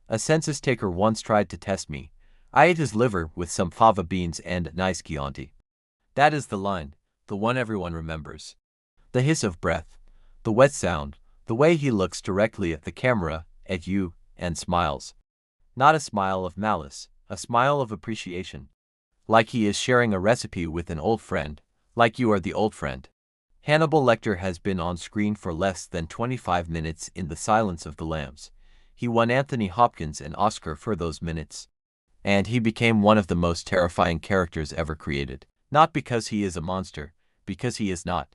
A census taker once tried to test me. I ate his liver with some fava beans and nice Chianti. That is the line, the one everyone remembers. The hiss of breath, the wet sound, the way he looks directly at the camera, at you, and smiles. Not a smile of malice, a smile of appreciation. Like he is sharing a recipe with an old friend, like you are the old friend. Hannibal Lecter has been on screen for less than 25 minutes in The Silence of the Lambs. He won Anthony Hopkins an Oscar for those minutes. And he became one of the most terrifying characters ever created. Not because he is a monster, because he is not.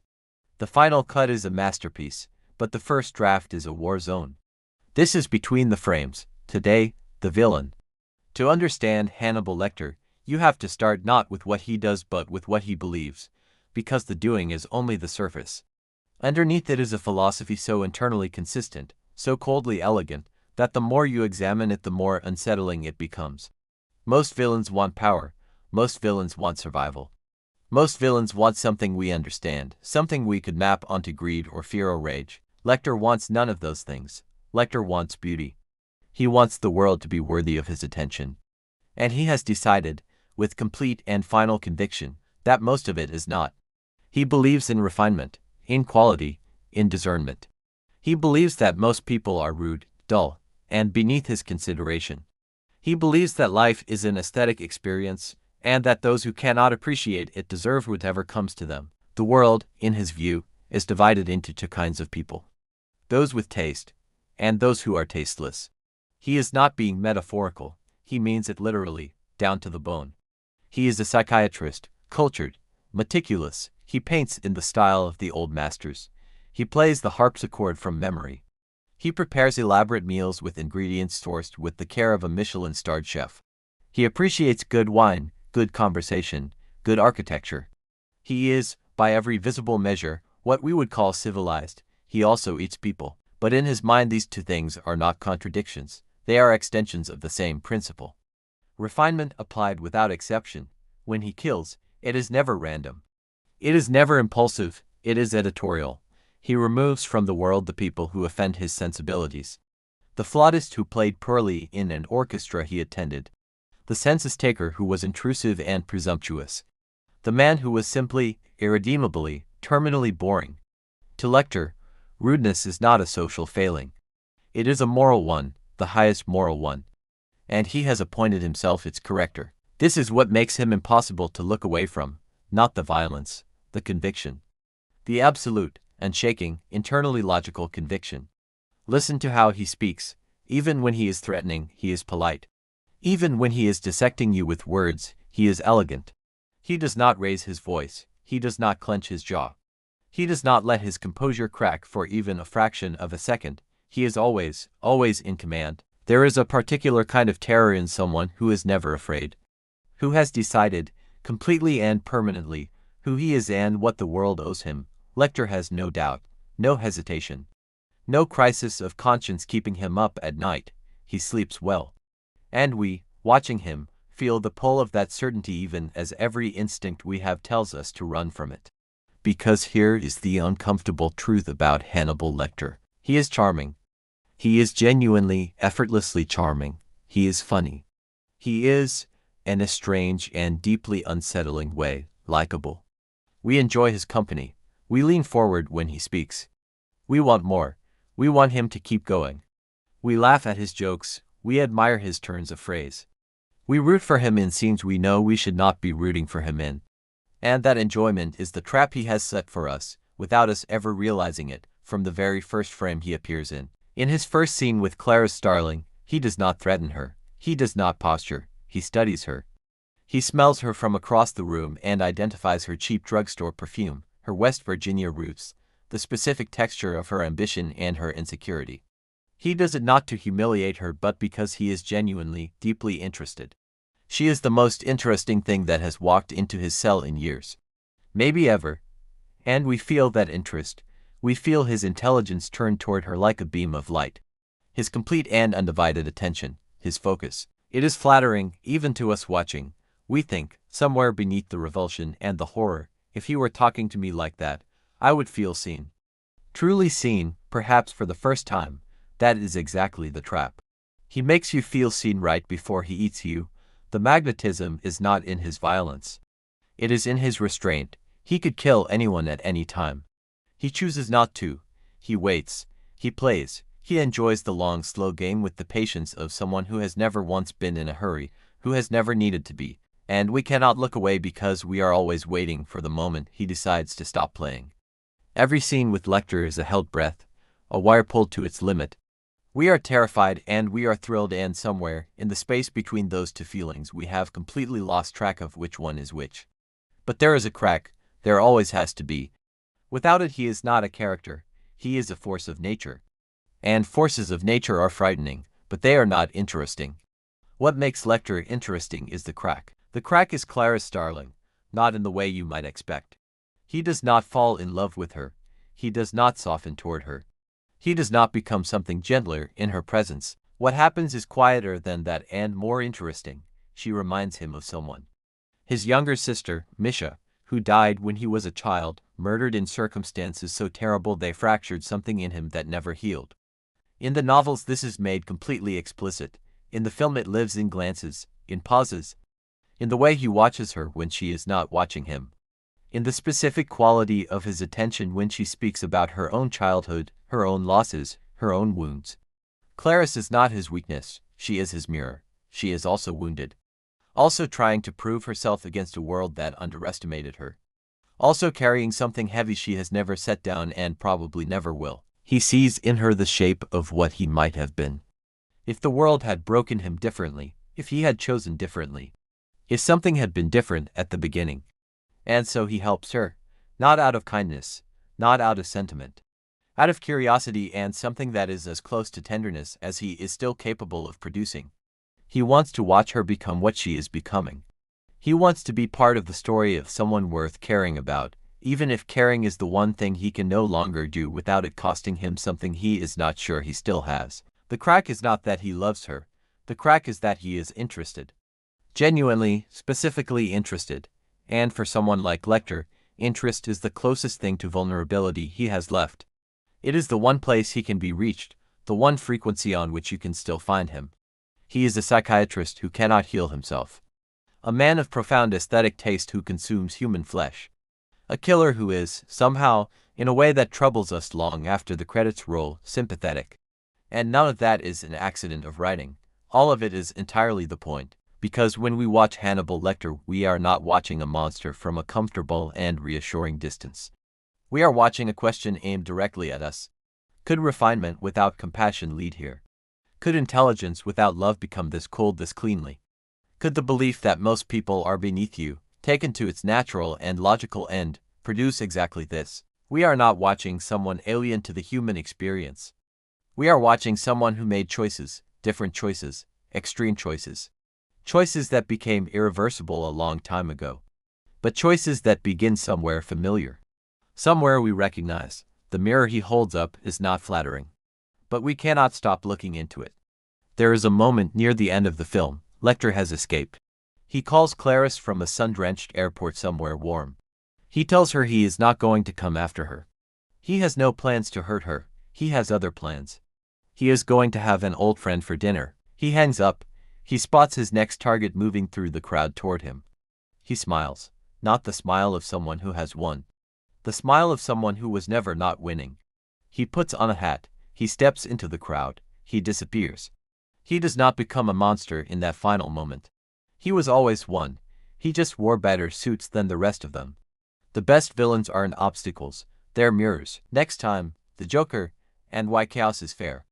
The final cut is a masterpiece, but the first draft is a war zone. This is Between the Frames, today, the villain. To understand Hannibal Lecter, you have to start not with what he does but with what he believes, because the doing is only the surface. Underneath it is a philosophy so internally consistent, so coldly elegant, that the more you examine it the more unsettling it becomes. Most villains want power, most villains want survival. Most villains want something we understand, something we could map onto greed or fear or rage. Lecter wants none of those things. Lecter wants beauty. He wants the world to be worthy of his attention. And he has decided, with complete and final conviction, that most of it is not. He believes in refinement, in quality, in discernment. He believes that most people are rude, dull, and beneath his consideration. He believes that life is an aesthetic experience, and that those who cannot appreciate it deserve whatever comes to them. The world, in his view, is divided into two kinds of people. Those with taste, and those who are tasteless. He is not being metaphorical, he means it literally, down to the bone. He is a psychiatrist, cultured, meticulous, he paints in the style of the old masters. He plays the harpsichord from memory. He prepares elaborate meals with ingredients sourced with the care of a Michelin-starred chef. He appreciates good wine, good conversation, good architecture. He is, by every visible measure, what we would call civilized. He also eats people. But in his mind these two things are not contradictions. They are extensions of the same principle. Refinement applied without exception. When he kills, it is never random. It is never impulsive, it is editorial. He removes from the world the people who offend his sensibilities. The flautist who played poorly in an orchestra he attended. The census taker who was intrusive and presumptuous. The man who was simply, irredeemably, terminally boring. To Lecter, rudeness is not a social failing. It is a moral one, the highest moral one. And he has appointed himself its corrector. This is what makes him impossible to look away from, not the violence, the conviction. The absolute, unshaking, internally logical conviction. Listen to how he speaks. Even when he is threatening, he is polite. Even when he is dissecting you with words, he is elegant. He does not raise his voice, he does not clench his jaw. He does not let his composure crack for even a fraction of a second. He is always, always in command. There is a particular kind of terror in someone who is never afraid. Who has decided, completely and permanently, who he is and what the world owes him. Lecter has no doubt, no hesitation. No crisis of conscience keeping him up at night. He sleeps well. And we, watching him, feel the pull of that certainty even as every instinct we have tells us to run from it. Because here is the uncomfortable truth about Hannibal Lecter. He is charming. He is genuinely, effortlessly charming. He is funny. He is, in a strange and deeply unsettling way, likable. We enjoy his company. We lean forward when he speaks. We want more. We want him to keep going. We laugh at his jokes. We admire his turns of phrase. We root for him in scenes we know we should not be rooting for him in. And that enjoyment is the trap he has set for us, without us ever realizing it, from the very first frame he appears in. In his first scene with Clarice Starling, he does not threaten her. He does not posture. He studies her. He smells her from across the room and identifies her cheap drugstore perfume, her West Virginia roots, the specific texture of her ambition and her insecurity. He does it not to humiliate her but because he is genuinely, deeply interested. She is the most interesting thing that has walked into his cell in years. Maybe ever. And we feel that interest. We feel his intelligence turn toward her like a beam of light. His complete and undivided attention, his focus. It is flattering, even to us watching. We think, somewhere beneath the revulsion and the horror, if he were talking to me like that, I would feel seen. Truly seen, perhaps for the first time. That is exactly the trap. He makes you feel seen right before he eats you. The magnetism is not in his violence. It is in his restraint. He could kill anyone at any time. He chooses not to. He waits. He plays. He enjoys the long, slow game with the patience of someone who has never once been in a hurry, who has never needed to be. And we cannot look away because we are always waiting for the moment he decides to stop playing. Every scene with Lecter is a held breath, a wire pulled to its limit. We are terrified and we are thrilled, and somewhere in the space between those two feelings we have completely lost track of which one is which. But there is a crack, there always has to be. Without it he is not a character, he is a force of nature. And forces of nature are frightening, but they are not interesting. What makes Lecter interesting is the crack. The crack is Clarice Starling, not in the way you might expect. He does not fall in love with her, he does not soften toward her. He does not become something gentler in her presence. What happens is quieter than that and more interesting. She reminds him of someone. His younger sister, Misha, who died when he was a child, murdered in circumstances so terrible they fractured something in him that never healed. In the novels this is made completely explicit. In the film it lives in glances, in pauses, in the way he watches her when she is not watching him, in the specific quality of his attention when she speaks about her own childhood, her own losses, her own wounds. Clarice is not his weakness, she is his mirror. She is also wounded. Also trying to prove herself against a world that underestimated her. Also carrying something heavy she has never set down and probably never will. He sees in her the shape of what he might have been. If the world had broken him differently, if he had chosen differently, if something had been different at the beginning. And so he helps her, not out of kindness, not out of sentiment, out of curiosity and something that is as close to tenderness as he is still capable of producing. He wants to watch her become what she is becoming. He wants to be part of the story of someone worth caring about, even if caring is the one thing he can no longer do without it costing him something he is not sure he still has. The crack is not that he loves her, the crack is that he is interested. Genuinely, specifically interested. And for someone like Lecter, interest is the closest thing to vulnerability he has left. It is the one place he can be reached, the one frequency on which you can still find him. He is a psychiatrist who cannot heal himself. A man of profound aesthetic taste who consumes human flesh. A killer who is, somehow, in a way that troubles us long after the credits roll, sympathetic. And none of that is an accident of writing. All of it is entirely the point. Because when we watch Hannibal Lecter, we are not watching a monster from a comfortable and reassuring distance. We are watching a question aimed directly at us. Could refinement without compassion lead here? Could intelligence without love become this cold, this cleanly? Could the belief that most people are beneath you, taken to its natural and logical end, produce exactly this? We are not watching someone alien to the human experience. We are watching someone who made choices, different choices, extreme choices. Choices that became irreversible a long time ago. But choices that begin somewhere familiar. Somewhere we recognize. The mirror he holds up is not flattering. But we cannot stop looking into it. There is a moment near the end of the film. Lecter has escaped. He calls Clarice from a sun-drenched airport somewhere warm. He tells her he is not going to come after her. He has no plans to hurt her. He has other plans. He is going to have an old friend for dinner. He hangs up. He spots his next target moving through the crowd toward him. He smiles, not the smile of someone who has won. The smile of someone who was never not winning. He puts on a hat, he steps into the crowd, he disappears. He does not become a monster in that final moment. He was always one, he just wore better suits than the rest of them. The best villains aren't obstacles, they're mirrors. Next time, the Joker, and Why Chaos is Fair.